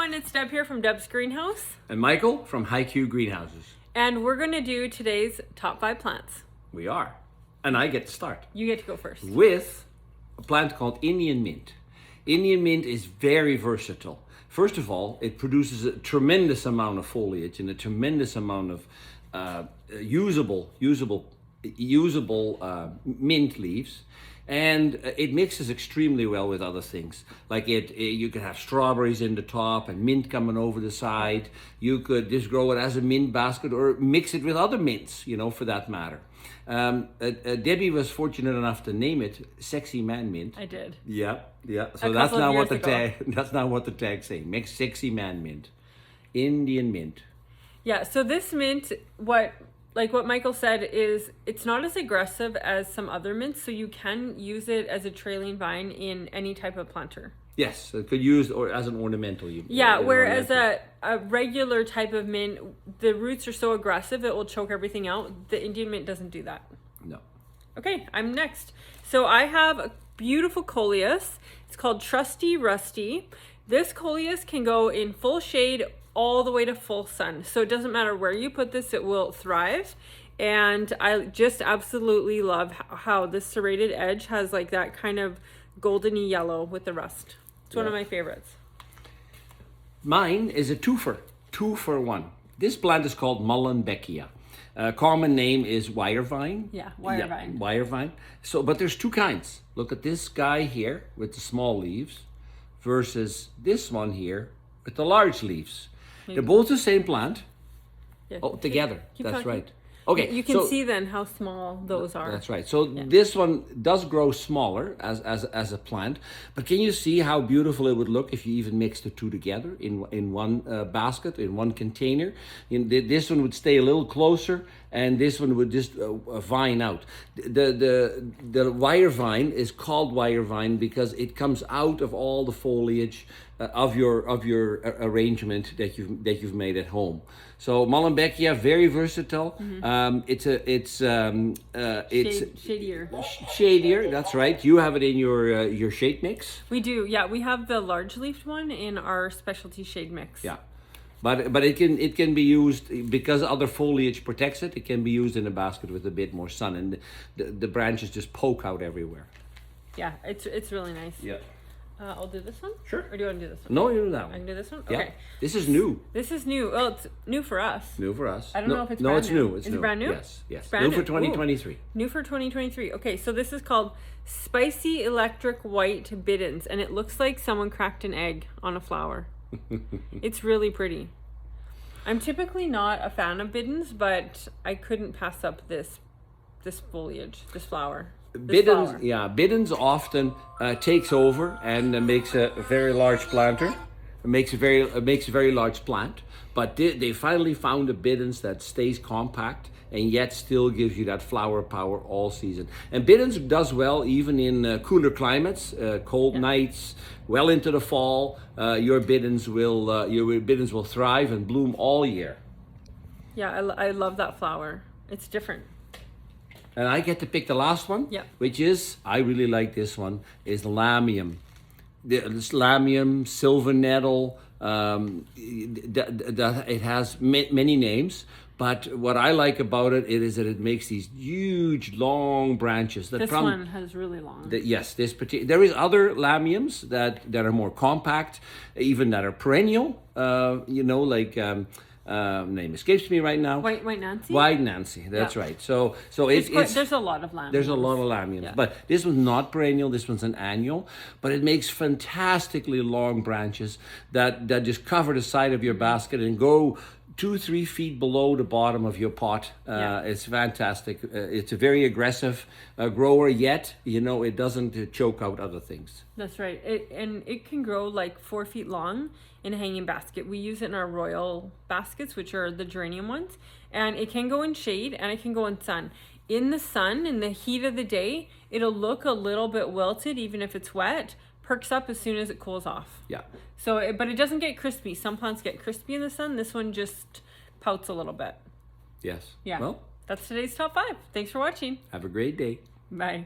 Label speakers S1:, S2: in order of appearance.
S1: everyone, it's Deb here from Deb's Greenhouse.
S2: And Michael from HiQ Greenhouses.
S1: And we're going to do today's top 5 plants.
S2: We are. And I get to start.
S1: You get to go first.
S2: With a plant called Indian mint. Indian mint is very versatile. First of all, it produces a tremendous amount of foliage and a tremendous amount of usable mint leaves. And it mixes extremely well with other things. Like you could have strawberries in the top and mint coming over the side. You could just grow it as a mint basket or mix it with other mints, for that matter. Debbie was fortunate enough to name it Sexy Man Mint.
S1: I did.
S2: Yeah. So that's not what the tag. That's not what the tag's saying. Make Sexy Man Mint, Indian mint.
S1: Yeah. So this mint, what Michael said, is it's not as aggressive as some other mints, so you can use it as a trailing vine in any type of planter.
S2: Yes, it could use or as an ornamental.
S1: Whereas a regular type of mint, the roots are so aggressive it will choke everything out. The Indian mint doesn't do that.
S2: No.
S1: Okay, I'm next. So I have a beautiful Coleus. It's called Trusty Rusty. This Coleus can go in full shade all the way to full sun. So it doesn't matter where you put this, it will thrive. And I just absolutely love how this serrated edge has like that kind of goldeny yellow with the rust. It's one of my favorites.
S2: Mine is a two for one. This plant is called mullenbeckia. Common name is wire vine.
S1: Wire vine.
S2: Wire vine. So, but there's two kinds. Look at this guy here with the small leaves versus this one here with the large leaves. They're both the same plant.
S1: Yeah.
S2: Oh, together.
S1: Keep
S2: That's
S1: talking.
S2: Right. Okay.
S1: You can see then how small those are.
S2: That's right. So this one does grow smaller as a plant, but can you see how beautiful it would look if you even mixed the two together in one basket, in one container? This one would stay a little closer, and this one would just vine out. The wire vine is called wire vine because it comes out of all the foliage of your arrangement that you've made at home. So mullenbeckia, very versatile. It's
S1: shadier.
S2: Shadier. That's right. You have it in your shade mix.
S1: We do. Yeah, we have the large leafed one in our specialty shade mix.
S2: Yeah, but it can be used because other foliage protects it. It can be used in a basket with a bit more sun, and the branches just poke out everywhere.
S1: Yeah, it's really nice.
S2: Yeah.
S1: I'll do this one?
S2: Sure.
S1: Or do you want to do this one?
S2: No, you do that one.
S1: I can do this one?
S2: Yeah.
S1: Okay.
S2: This is new.
S1: This is new. Well, it's new for us.
S2: New for us.
S1: I don't know if it's
S2: no,
S1: brand
S2: it's
S1: new.
S2: new. It's
S1: Is
S2: new.
S1: it brand new?
S2: Yes.
S1: It's brand
S2: new for 2023.
S1: Ooh. New for 2023. Okay, so this is called Spicy Electric White Biddens, and it looks like someone cracked an egg on a flower. It's really pretty. I'm typically not a fan of biddens, but I couldn't pass up this foliage, this flolar.
S2: Biddens often takes over and makes a very large planter. It makes a very large plant. But they finally found a biddens that stays compact and yet still gives you that flower power all season. And biddens does well even in cooler climates, cold nights, well into the fall. Your biddens will thrive and bloom all year.
S1: Yeah, I love that flower. It's different.
S2: And I get to pick the last one, which is, I really like this one, is lamium. This lamium, silver nettle, it has many names, but what I like about it is that it makes these huge, long branches.
S1: This one has really long.
S2: Yes, there is other lamiums that are more compact, even that are perennial, name escapes me right now.
S1: White Nancy?
S2: White Nancy, that's right. So
S1: there's a lot of lamiums.
S2: There's a lot of lamiums, but this one's not perennial. This one's an annual, but it makes fantastically long branches that just cover the side of your basket and go 2-3 feet below the bottom of your pot. It's fantastic. It's a very aggressive grower, yet it doesn't choke out other things.
S1: That's right. It can grow like 4 feet long in a hanging basket. We use it in our royal baskets, which are the geranium ones, and it can go in shade and it can go in sun. In the sun, in the heat of the day, it'll look a little bit wilted even if it's wet, perks up as soon as it cools off.
S2: Yeah.
S1: So, but it doesn't get crispy. Some plants get crispy in the sun. This one just pouts a little bit.
S2: Yes.
S1: Yeah.
S2: Well,
S1: that's today's top 5. Thanks for watching.
S2: Have a great day.
S1: Bye.